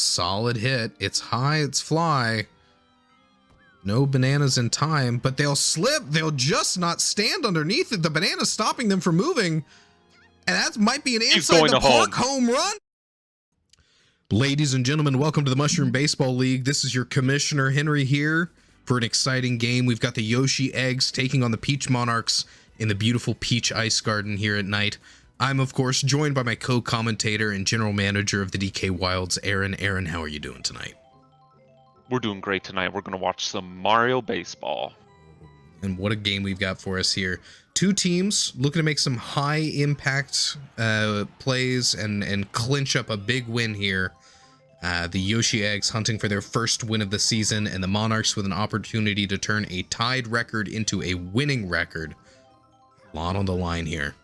Solid hit. It's high, it's fly. No bananas in time, but they'll slip. They'll just not stand underneath it. The banana's stopping them from moving. And that might be an inside the park home run. Ladies and gentlemen, welcome to the Mushroom Baseball League. This is your Commissioner Henry here for an exciting game. We've got the YOSHI Eggs taking on the Peach Monarchs in the beautiful Peach Ice Garden here at night. I'm, of course, joined by my co-commentator and general manager of the DK Wilds, Aaron. Aaron, how are you doing tonight? We're doing great tonight. We're going to watch some Mario Baseball. And what a game we've got for us here. Two teams looking to make some high-impact plays and clinch up a big win here. The YOSHI Eggs hunting for their first win of the season, and the Monarchs with an opportunity to turn a tied record into a winning record. A lot on the line here.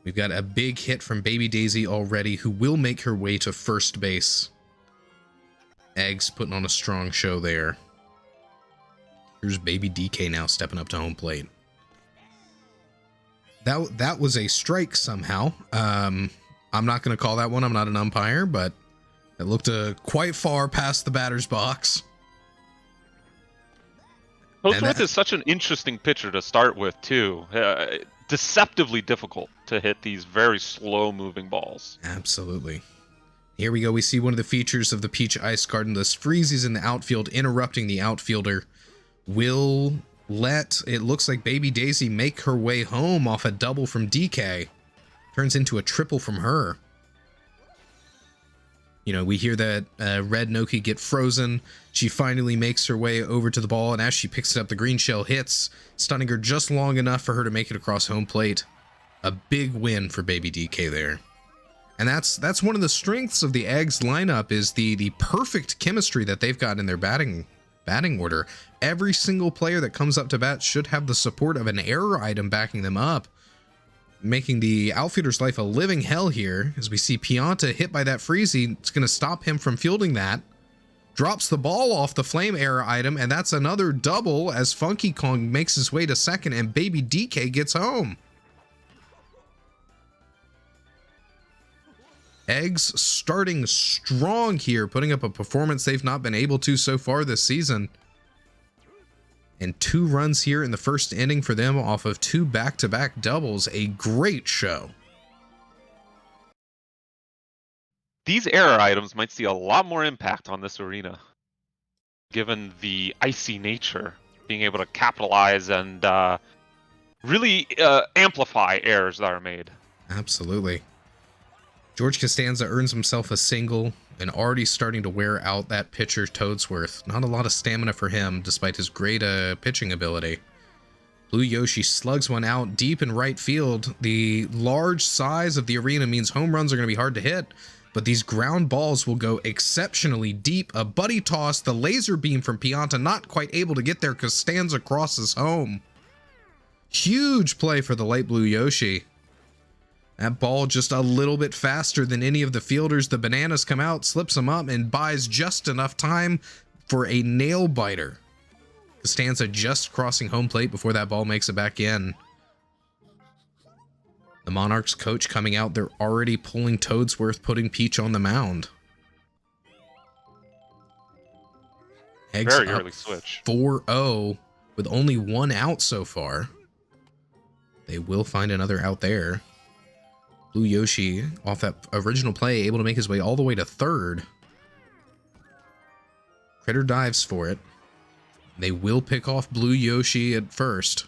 We've got a big hit from Baby Daisy already, who will make her way to first base. Eggs putting on a strong show there. Here's Baby DK now stepping up to home plate. That was a strike somehow. I'm not going to call that one. I'm not an umpire, but it looked quite far past the batter's box. Holdsworth is such an interesting pitcher to start with, too. Deceptively difficult to hit these very slow-moving balls. Absolutely. Here we go. We see one of the features of the Peach Ice Garden. This Freezy's in the outfield, interrupting the outfielder. Will let, it looks like Baby Daisy make her way home off a double from DK. Turns into a triple from her. You know, we hear that Red Noki get frozen. She finally makes her way over to the ball, and as she picks it up, the green shell hits, stunning her just long enough for her to make it across home plate. A big win for Baby DK there. And that's one of the strengths of the Eggs lineup, is the perfect chemistry that they've got in their batting order. Every single player that comes up to bat should have the support of an error item backing them up, making the outfielder's life a living hell here. As we see Pianta hit by that Freezy, it's going to stop him from fielding that. Drops the ball off the flame error item, and that's another double as Funky Kong makes his way to second, and Baby DK gets home. Eggs starting strong here, putting up a performance they've not been able to so far this season. And 2 runs here in the first inning for them off of 2 back-to-back doubles. A great show. These error items might see a lot more impact on this arena, given the icy nature, being able to capitalize and really amplify errors that are made. Absolutely. George Costanza earns himself a single and already starting to wear out that pitcher Toadsworth. Not a lot of stamina for him, despite his great pitching ability. Blue Yoshi slugs one out deep in right field. The large size of the arena means home runs are going to be hard to hit, but these ground balls will go exceptionally deep. A buddy toss, the laser beam from Pianta not quite able to get there. Costanza crosses home. Huge play for the light blue Yoshi. That ball just a little bit faster than any of the fielders. The bananas come out, slips them up, and buys just enough time for a nail biter. Costanza just crossing home plate before that ball makes it back in. The Monarchs coach coming out. They're already pulling Toadsworth, putting Peach on the mound. Eggs Very up early switch. 4-0 with only 1 out so far. They will find another out there. Blue Yoshi, off that original play, able to make his way all the way to third. Critter dives for it. They will pick off Blue Yoshi at first.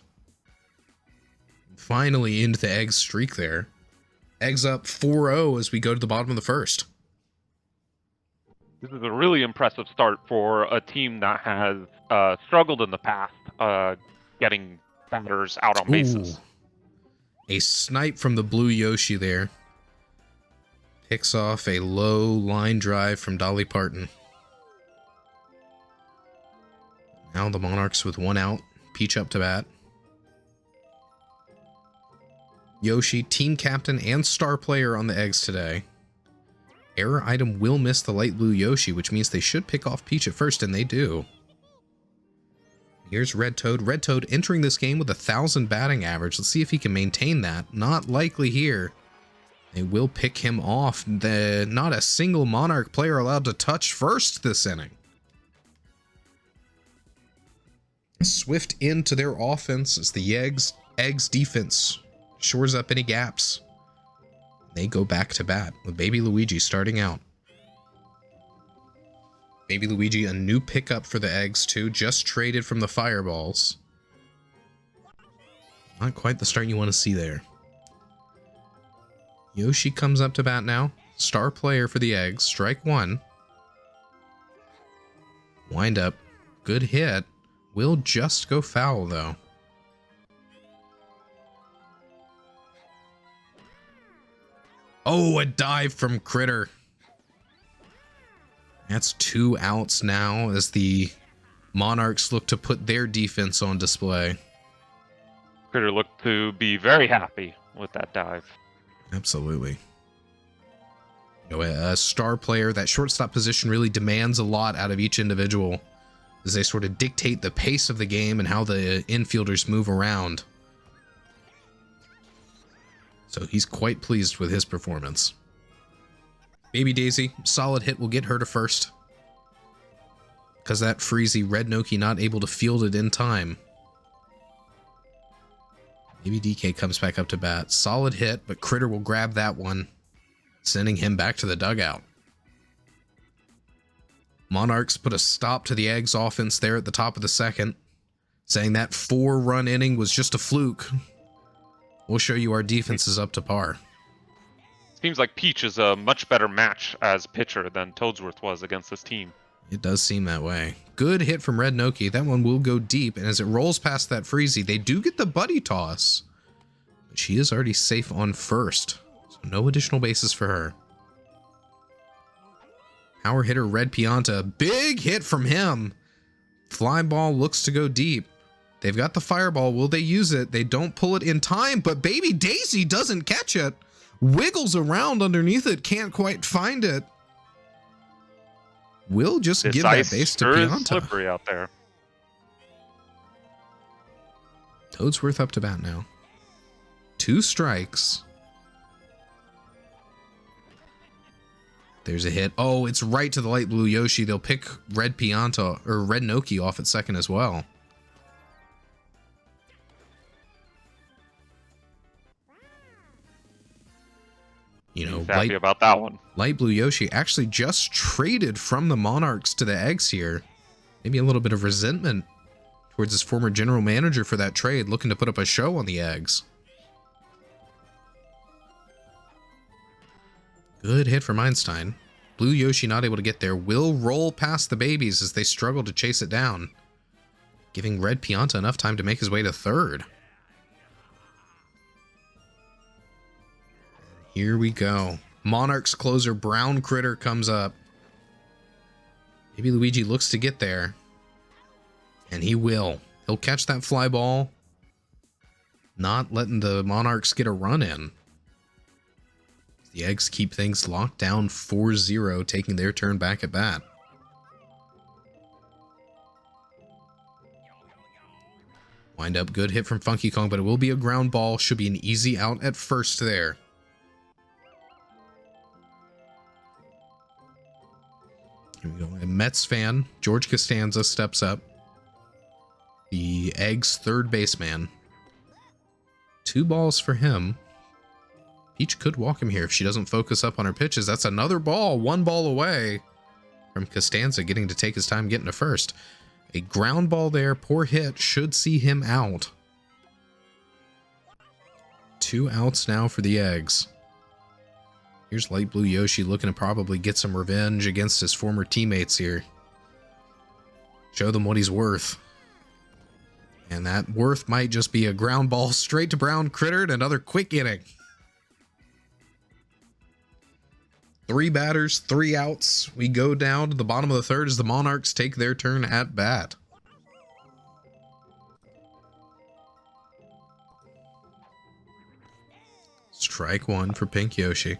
Finally into the Eggs streak there. Eggs up 4-0 as we go to the bottom of the first. This is a really impressive start for a team that has struggled in the past getting batters out on bases. A snipe from the blue Yoshi there. Picks off a low line drive from Dolly Parton. Now the Monarchs with 1 out. Peach up to bat. Yoshi, team captain and star player on the Eggs today. Error item will miss the light blue Yoshi, which means they should pick off Peach at first, and they do. Here's Red Toad. Red Toad entering this game with 1,000 batting average. Let's see if he can maintain that. Not likely here. They will pick him off. Not a single Monarch player allowed to touch first this inning. Swift into their offense as the Eggs defense shores up any gaps. They go back to bat with Baby Luigi starting out. Baby Luigi, a new pickup for the Eggs too, just traded from the Fireballs. Not quite the start you want to see there. Yoshi comes up to bat now. Star player for the Eggs. Strike one. Wind up. Good hit. Will just go foul though. Oh, a dive from Critter. That's 2 outs now as the Monarchs look to put their defense on display. Critter looked to be very happy with that dive. Absolutely. You know, a star player, that shortstop position really demands a lot out of each individual as they sort of dictate the pace of the game and how the infielders move around. So he's quite pleased with his performance. Baby Daisy, solid hit, will get her to first. Because that freezy Red Noki not able to field it in time. Baby DK comes back up to bat. Solid hit, but Critter will grab that one, sending him back to the dugout. Monarchs put a stop to the Eggs offense there at the top of the second, saying that 4-run inning was just a fluke. We'll show you our defense is up to par. Seems like Peach is a much better match as pitcher than Toadsworth was against this team. It does seem that way. Good hit from Red Noki. That one will go deep, and as it rolls past that freezy, they do get the buddy toss. But she is already safe on first, so no additional bases for her. Power hitter Red Pianta. Big hit from him. Fly ball looks to go deep. They've got the fireball. Will they use it? They don't pull it in time, but Baby Daisy doesn't catch it. Wiggles around underneath it. Can't quite find it. Will just give that base to Pianta. Slippery out there. Toadsworth up to bat now. 2 strikes. There's a hit. Oh, it's right to the light blue Yoshi. They'll pick Red Pianta or Red Noki off at second as well. You know, happy about that one. Light blue Yoshi actually just traded from the Monarchs to the Eggs here. Maybe a little bit of resentment towards his former general manager for that trade, looking to put up a show on the Eggs. Good hit from Einstein. Blue Yoshi not able to get there. Will roll past the babies as they struggle to chase it down, giving Red Pianta enough time to make his way to third. Here we go. Monarchs closer Brown Critter comes up. Maybe Luigi looks to get there. And he will. He'll catch that fly ball. Not letting the Monarchs get a run in. The Eggs keep things locked down 4-0, taking their turn back at bat. Wind up, good hit from Funky Kong, but it will be a ground ball. Should be an easy out at first there. Here we go. A Mets fan, George Costanza, steps up. The Eggs' third baseman. 2 balls for him. Peach could walk him here if she doesn't focus up on her pitches. That's another ball, 1 ball away from Costanza getting to take his time getting to first. A ground ball there, poor hit, should see him out. 2 outs now for the Eggs. Here's Light Blue Yoshi looking to probably get some revenge against his former teammates here. Show them what he's worth. And that worth might just be a ground ball straight to Brown Critter and another quick inning. 3 batters, 3 outs. We go down to the bottom of the third as the Monarchs take their turn at bat. Strike 1 for Pink Yoshi.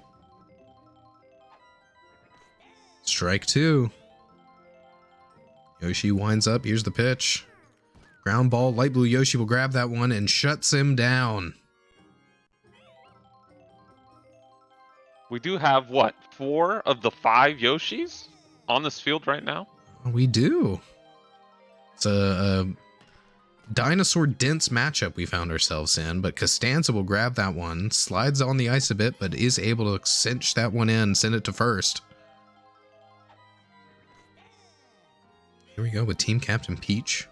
Strike 2. Yoshi winds up. Here's the pitch. Ground ball. Light Blue Yoshi will grab that one and shuts him down. We do have, what, 4 of the 5 Yoshis on this field right now? We do. It's a dinosaur dense matchup we found ourselves in, but Costanza will grab that one, slides on the ice a bit, but is able to cinch that one in, send it to first. Here we go with Team Captain Peach.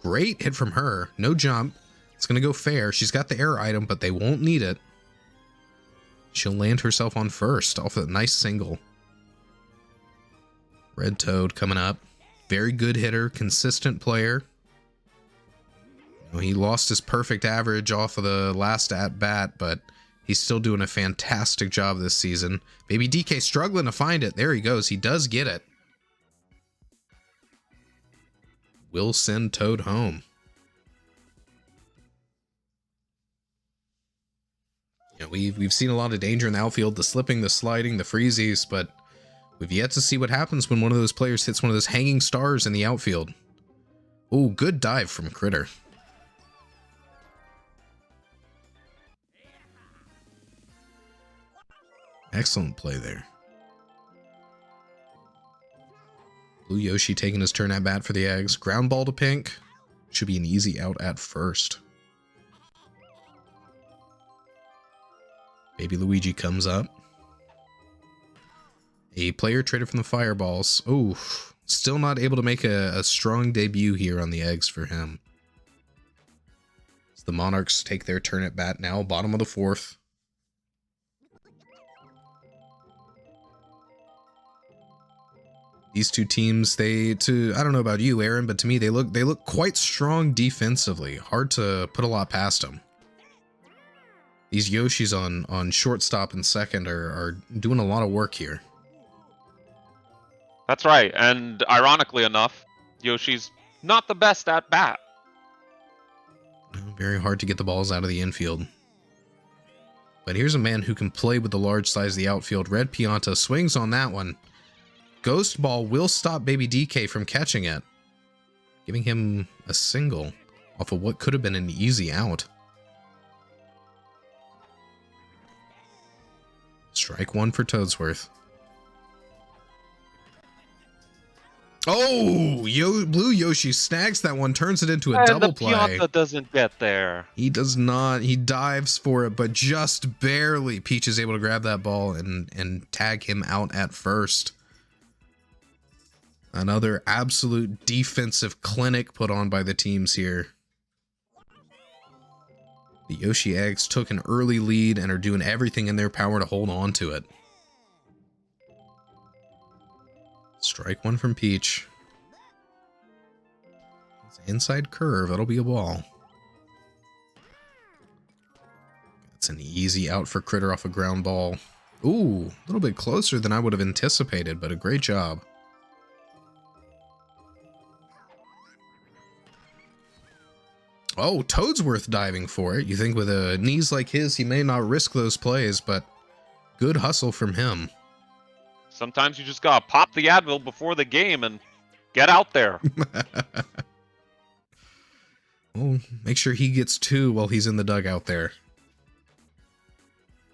Great hit from her. No jump. It's going to go fair. She's got the air item, but they won't need it. She'll land herself on first off a nice single. Red Toad coming up. Very good hitter, consistent player. He lost his perfect average off of the last at-bat, but he's still doing a fantastic job this season. Baby DK struggling to find it. There he goes. He does get it. Will send Toad home. We've seen a lot of danger in the outfield, the slipping, the sliding, the freezies, but we've yet to see what happens when one of those players hits one of those hanging stars in the outfield. Oh, good dive from Critter. Excellent play there. Blue Yoshi taking his turn at bat for the Eggs. Ground ball to Pink. Should be an easy out at first. Baby Luigi comes up. A player traded from the Fireballs. Oh, still not able to make a strong debut here on the Eggs for him. So the Monarchs take their turn at bat now, bottom of the 4th. These two teams, I don't know about you, Aaron, but to me, they look quite strong defensively. Hard to put a lot past them. These Yoshis on shortstop and second are doing a lot of work here. That's right, and ironically enough, Yoshi's not the best at bat. Very hard to get the balls out of the infield. But here's a man who can play with the large size of the outfield. Red Pianta swings on that one. Ghost Ball will stop Baby DK from catching it, giving him a single off of what could have been an easy out. Strike one for Toadsworth. Oh, Blue Yoshi snags that one, turns it into a double play. And the Pianta doesn't get there. He does not. He dives for it, but just barely. Peach is able to grab that ball and tag him out at first. Another absolute defensive clinic put on by the teams here. The Yoshi Eggs took an early lead and are doing everything in their power to hold on to it. Strike one from Peach. It's an inside curve. That'll be a ball. That's an easy out for Critter off a ground ball. Ooh, a little bit closer than I would have anticipated, but a great job. Oh, Toadsworth diving for it. You think with knees like his, he may not risk those plays, but good hustle from him. Sometimes you just gotta pop the Advil before the game and get out there. Well, make sure he gets 2 while he's in the dugout there.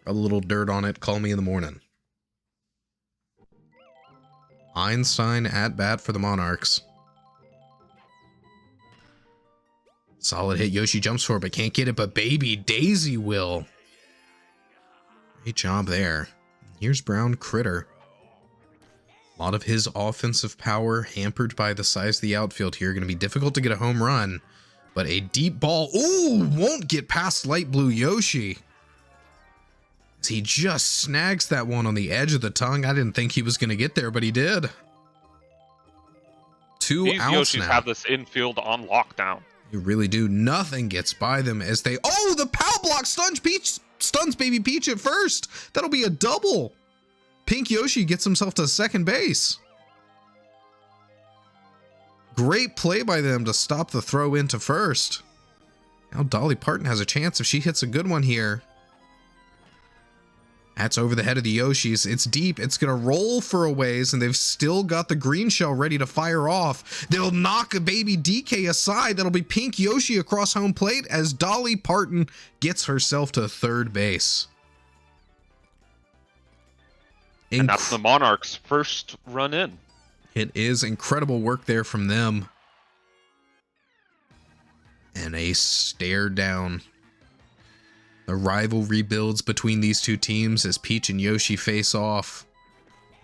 Got a little dirt on it. Call me in the morning. Einstein at bat for the Monarchs. Solid hit. Yoshi jumps for it, but can't get it. But Baby Daisy will. Great job there. Here's Brown Critter. A lot of his offensive power hampered by the size of the outfield here. Going to be difficult to get a home run. But a deep ball. Ooh, won't get past light blue Yoshi. He just snags that one on the edge of the tongue. I didn't think he was going to get there, but he did. 2 These outs Yoshis now. have this infield on lockdown. You really do. Nothing gets by them as they... Oh, the pow block stuns Baby Peach at first. That'll be a double. Pink Yoshi gets himself to second base. Great play by them to stop the throw into first. Now Dolly Parton has a chance if she hits a good one here. That's over the head of the Yoshis. It's deep. It's going to roll for a ways, and they've still got the green shell ready to fire off. They'll knock a Baby DK aside. That'll be Pink Yoshi across home plate as Dolly Parton gets herself to third base. And that's the Monarchs' first run in. It is incredible work there from them. And a stare down. The rivalry builds between these two teams as Peach and Yoshi face off.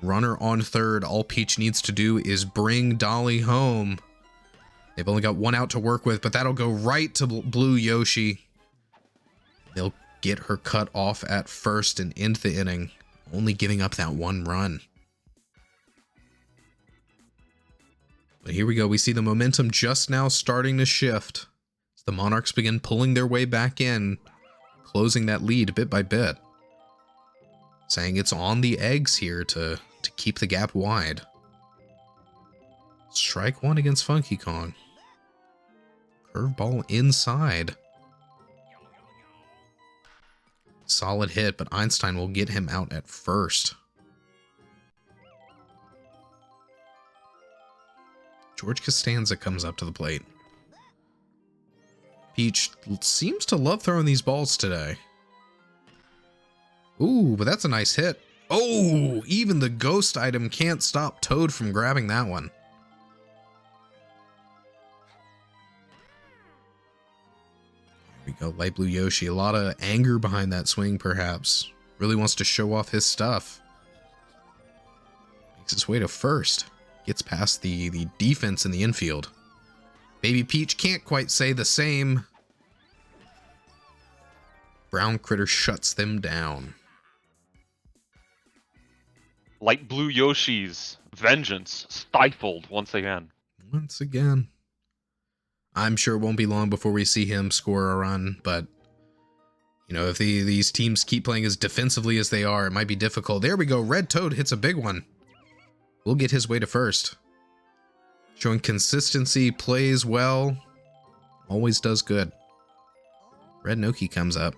Runner on third. All Peach needs to do is bring Dolly home. They've only got one out to work with, but that'll go right to Blue Yoshi. They'll get her cut off at first and end the inning, only giving up that one run. But here we go. We see the momentum just now starting to shift. As the Monarchs begin pulling their way back in, closing that lead bit by bit. Saying it's on the eggs here to keep the gap wide. Strike one against Funky Kong. Curveball inside. Solid hit, but Einstein will get him out at first. George Costanza comes up to the plate. Peach seems to love throwing these balls today. Ooh, but that's a nice hit. Oh, even the ghost item can't stop Toad from grabbing that one. Here we go, light blue Yoshi. A lot of anger behind that swing, perhaps. Really wants to show off his stuff. Makes his way to first. Gets past the defense in the infield. Baby Peach can't quite say the same. Brown Critter shuts them down. Light blue Yoshi's vengeance stifled once again. Once again. I'm sure it won't be long before we see him score a run, but you know, if these teams keep playing as defensively as they are, it might be difficult. There we go. Red Toad hits a big one. We'll get his way to first. Showing consistency, plays well, always does good. Red Noki comes up.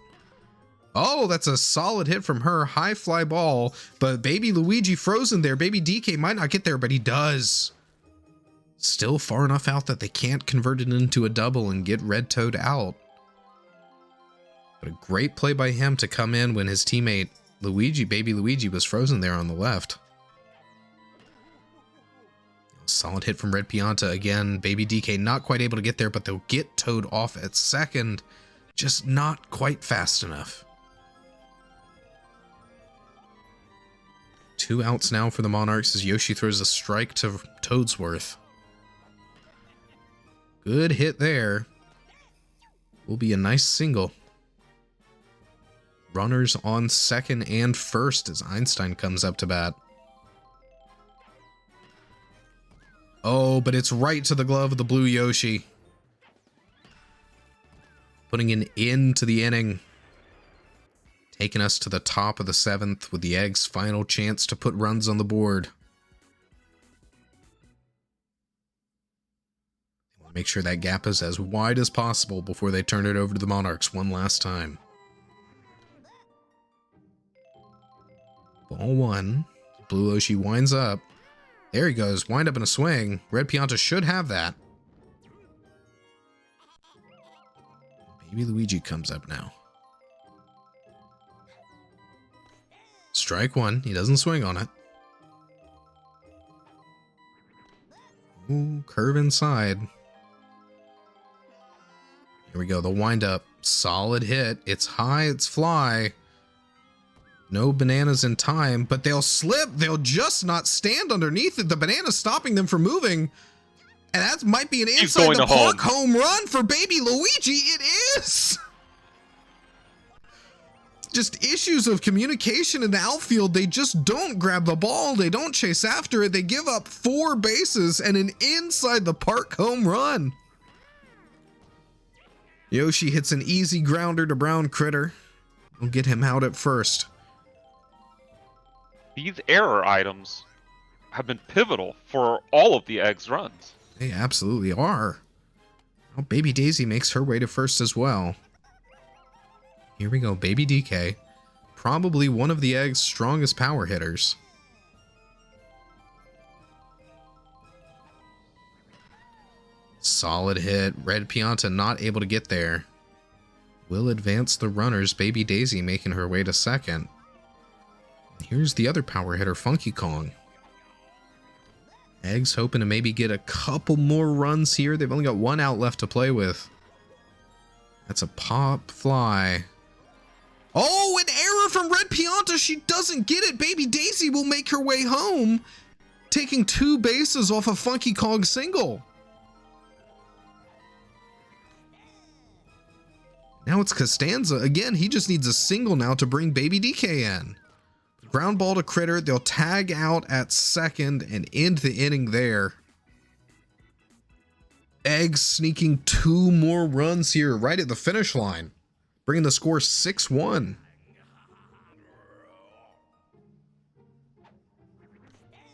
Oh, that's a solid hit from her. High fly ball, but Baby Luigi frozen there. Baby DK might not get there, but he does. Still far enough out that they can't convert it into a double and get Red Toad out. But a great play by him to come in when his teammate Luigi, Baby Luigi, was frozen there on the left. Solid hit from Red Pianta again. Baby DK not quite able to get there, but they'll get Toad off at second. Just not quite fast enough. 2 outs now for the Monarchs as Yoshi throws a strike to Toadsworth. Good hit there. Will be a nice single. Runners on second and first as Einstein comes up to bat. Oh, but it's right to the glove of the blue Yoshi. Putting an end to the inning. Taking us to the top of the 7th with the Eggs' final chance to put runs on the board. They want to make sure that gap is as wide as possible before they turn it over to the Monarchs one last time. Ball 1. Blue Yoshi winds up. There he goes. Wind up in a swing. Red Pianta should have that. Baby Luigi comes up now. Strike 1. He doesn't swing on it. Ooh, curve inside. Here we go. The wind up. Solid hit. It's high. It's fly. No bananas in time, but they'll slip. They'll just not stand underneath it. The banana's stopping them from moving. And that might be an inside the park home run for Baby Luigi. It is. Just issues of communication in the outfield. They just don't grab the ball. They don't chase after it. They give up 4 bases and an inside the park home run. Yoshi hits an easy grounder to Brown Critter. We'll get him out at first. These error items have been pivotal for all of the Eggs' runs. They absolutely are. Well, Baby Daisy makes her way to first as well. Here we go, Baby DK. Probably one of the Eggs' strongest power hitters. Solid hit. Red Pianta not able to get there. Will advance the runners. Baby Daisy making her way to second. Here's the other power hitter, Funky Kong. Eggs hoping to maybe get a couple more runs here. They've only got 1 out left to play with. That's a pop fly. Oh, an error from Red Pianta. She doesn't get it. Baby Daisy will make her way home, taking 2 bases off a Funky Kong single. Now it's Costanza. Again, he just needs a single now to bring Baby DK in. Ground ball to Critter. They'll tag out at second and end the inning there. Eggs sneaking 2 more runs here right at the finish line, bringing the score 6-1.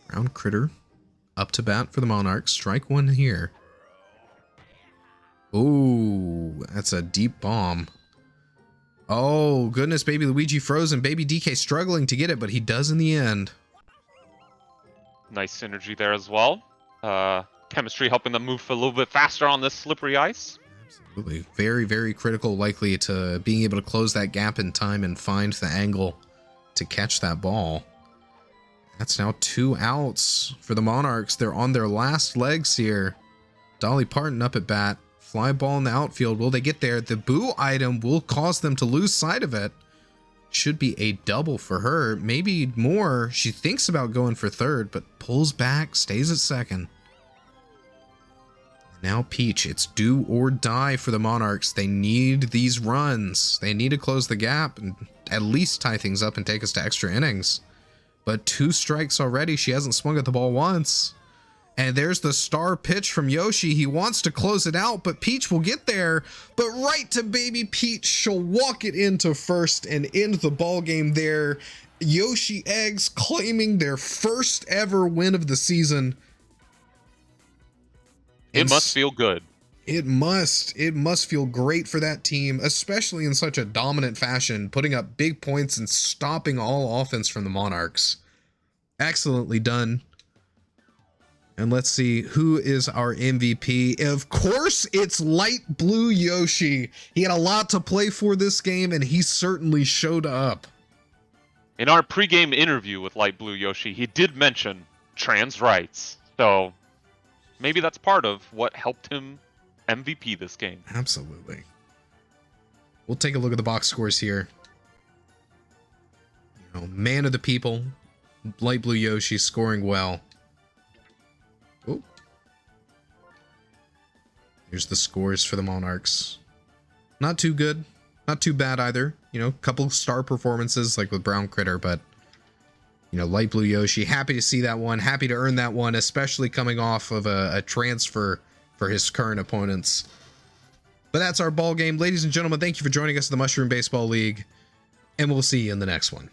Ground Critter up to bat for the Monarchs. Strike 1 here. Ooh, that's a deep bomb. Oh, goodness, Baby Luigi frozen. Baby DK struggling to get it, but he does in the end. Nice synergy there as well. Chemistry helping them move a little bit faster on this slippery ice. Absolutely. Very, very critical, likely to being able to close that gap in time and find the angle to catch that ball. That's now 2 outs for the Monarchs. They're on their last legs here. Dolly Parton up at bat. Fly ball in the outfield. Will they get there? The boo item will cause them to lose sight of it. Should be a double for her. Maybe more. She thinks about going for third, but pulls back, stays at second. Now Peach. It's do or die for the Monarchs. They need these runs. They need to close the gap and at least tie things up and take us to extra innings. But 2 strikes already. She hasn't swung at the ball once. And there's the star pitch from Yoshi. He wants to close it out, but Peach will get there. But right to Baby Peach. She'll walk it into first and end the ball game there. Yoshi Eggs claiming their first ever win of the season. It must feel good. It must feel great for that team, especially in such a dominant fashion, putting up big points and stopping all offense from the Monarchs. Excellently done. And let's see who is our MVP. Of course, it's Light Blue Yoshi. He had a lot to play for this game, and he certainly showed up. In our pregame interview with Light Blue Yoshi, he did mention trans rights. So maybe that's part of what helped him MVP this game. Absolutely. We'll take a look at the box scores here. You know, man of the people, Light Blue Yoshi scoring well. Oh. Here's the scores for the Monarchs. Not too good. Not too bad either. You know, a couple star performances like with Brown Critter, but you know, Light Blue Yoshi, happy to see that one. Happy to earn that one, especially coming off of a transfer for his current opponents. But that's our ball game. Ladies and gentlemen, thank you for joining us in the Mushroom Baseball League, and we'll see you in the next one.